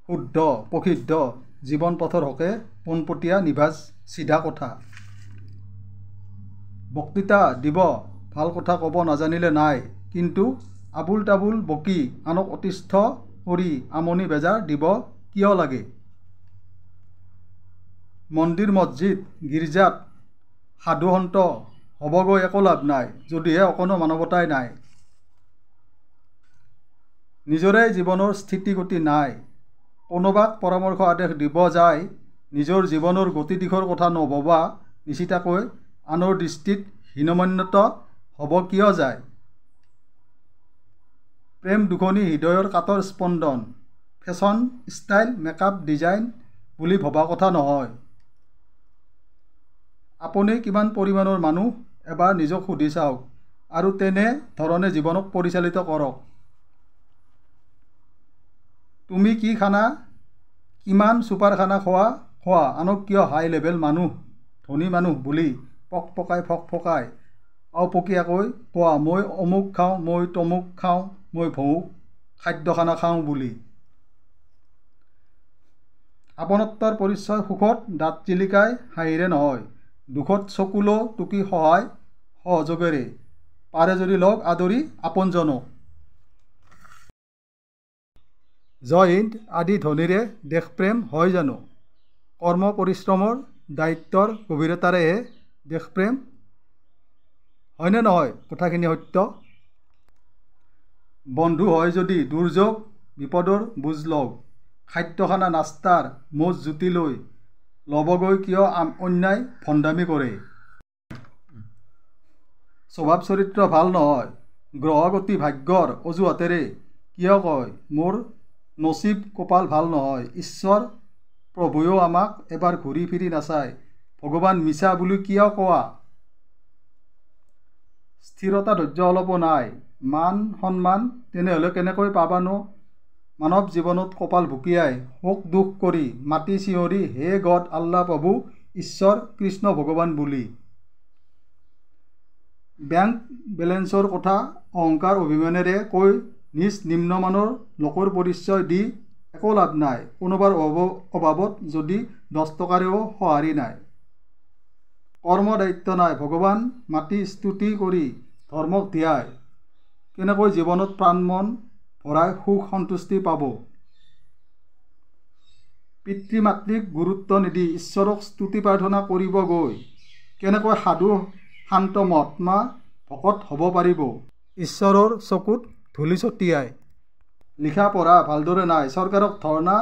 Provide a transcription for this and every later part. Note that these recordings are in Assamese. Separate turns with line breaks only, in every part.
শুদ্ধ প্ৰসিদ্ধ জীৱন পথৰ হকে পোনপটীয়া নিভাজ চিধা কথা। বক্তৃতা দিব ভাল কথা ক'ব নাজানিলে নাই, কিন্তু আবুল তাবুল বকি আনক অতিষ্ঠ কৰি আমনি বেজাৰ দিব কিয় লাগে। মন্দিৰ মছজিদ গীৰ্জাত সাধুসন্ত হ'বগৈ একো লাভ নাই, যদিহে অকণো মানৱতাই নাই। নিজৰে জীৱনৰ স্থিতি গতি নাই, কোনোবাক পৰামৰ্শ আদেশ দিব যায় নিজৰ জীৱনৰ গতি দিশৰ কথা নভবা নিচিতাকৈ আনৰ দৃষ্টিত হীনমন্যত হ'ব কিয় যায়। প্ৰেম দুখনি হৃদয়ৰ কাতৰ স্পন্দন, ফেশ্বন ষ্টাইল মেকআপ ডিজাইন বুলি ভবা কথা নহয়। আপুনি কিমান পৰিমাণৰ মানুহ এবাৰ নিজক সুধি চাওক আৰু তেনে ধৰণে জীৱনক পৰিচালিত কৰক। তুমি কি খানা, কিমান ছুপাৰ খানা খোৱা আনক কিয় হাই লেভেল মানুহ ধনী মানুহ বুলি পকপকাই ফকফকাই আওপকীয়াকৈ কোৱা মই অমুক খাওঁ, মই তমুক খাওঁ, মই ভৌক খাদ্য খানা খাওঁ বুলি। আপনত্বৰ পৰিচয় সুখত দাঁত জিলিকাই হাঁহিৰে নহয়, দুখত চকুলো টুকি সহায় সহযোগেৰে, পাৰে যদি লগ আদৰি আপোনজনক। জয় হিন্দ আদি ধ্বনিৰে দেশপ্ৰেম হয় জানো? কৰ্ম পৰিশ্ৰমৰ দায়িত্বৰ গভীৰতাৰেহে দেশপ্ৰেম হয়নে নহয়? কথাখিনি সত্য। বন্ধু হয় যদি দুৰ্যোগ বিপদৰ বুজ লওক, খাদ্য খানা নাস্তাৰ মোজ জুতি লৈ ল'বগৈ কিয় অন্যায় ভণ্ডামি কৰে। স্বভাৱ চৰিত্ৰ ভাল নহয়, গ্ৰহগতি ভাগ্যৰ অজুহাতেৰে কিয় কয় মোৰ নচিব কপাল ভাল নহয়। ঈশ্বৰ প্ৰভুৱেও আমাক এবাৰ ঘূৰি ফিৰি নাচায়, ভগৱান মিছা বুলি কিয় কোৱা। স্থিৰতা ধৈৰ্য অলপো নাই, মান সন্মান তেনেহ'লে কেনেকৈ পাবানো। মানৱ জীৱনত কপাল ভুকিয়াই সুখ দুখ কৰি মাতি চিঞৰি হে গড আল্লাহ প্ৰভু ঈশ্বৰ কৃষ্ণ ভগৱান বুলি। বেংক বেলেঞ্চৰ কথা অহংকাৰ অভিমানেৰে কৈ নিজ নিম্নমানৰ লোকৰ পৰিচয় দি একো লাভ নাই, কোনোবাৰ অভাৱত যদি 10 টকাৰেও সঁহাৰি নাই। কৰ্ম দায়িত্ব নাই, ভগৱান মাতি স্তুতি কৰি ধৰ্মক ধিয়াই কেনেকৈ জীৱনত প্ৰাণ মন ভৰাই সুখ সন্তুষ্টি পাব। পিতৃ মাতৃক গুৰুত্ব নিদি ঈশ্বৰক স্তুতি প্ৰাৰ্থনা কৰিব গৈ কেনেকৈ সাধু শান্ত মহাত্মা ভকত হ'ব পাৰিব। ঈশ্বৰৰ চকুত ধূলি ছটিয়াই। লিখা পঢ়া ভালদৰে নাই, চৰকাৰক ধৰ্ণা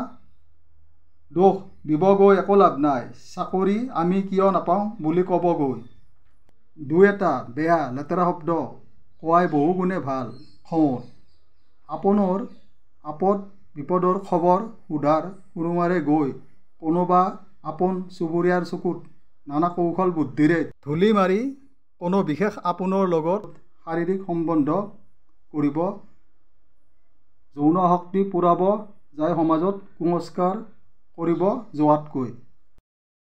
দোষ দিবগৈ একো লাভ নাই, চাকৰি আমি কিয় নাপাওঁ বুলি ক'বগৈ। দুই এটা বেয়া লেতেৰা শব্দ কোৱাই বহু গুণে ভাল। খঙত আপোনৰ আপদ বিপদৰ খবৰ সোধাৰ সুৰুঙাৰে গৈ কোনোবা আপোন চুবুৰীয়াৰ চকুত নানা কৌশল বুদ্ধিৰে ধূলি মাৰি কোনো বিশেষ আপোনৰ লগত শাৰীৰিক সম্বন্ধ কৰিব, যৌন শক্তি পূৰাব যায় সমাজত কুসংস্কাৰ কৰিব যোৱাতকৈ।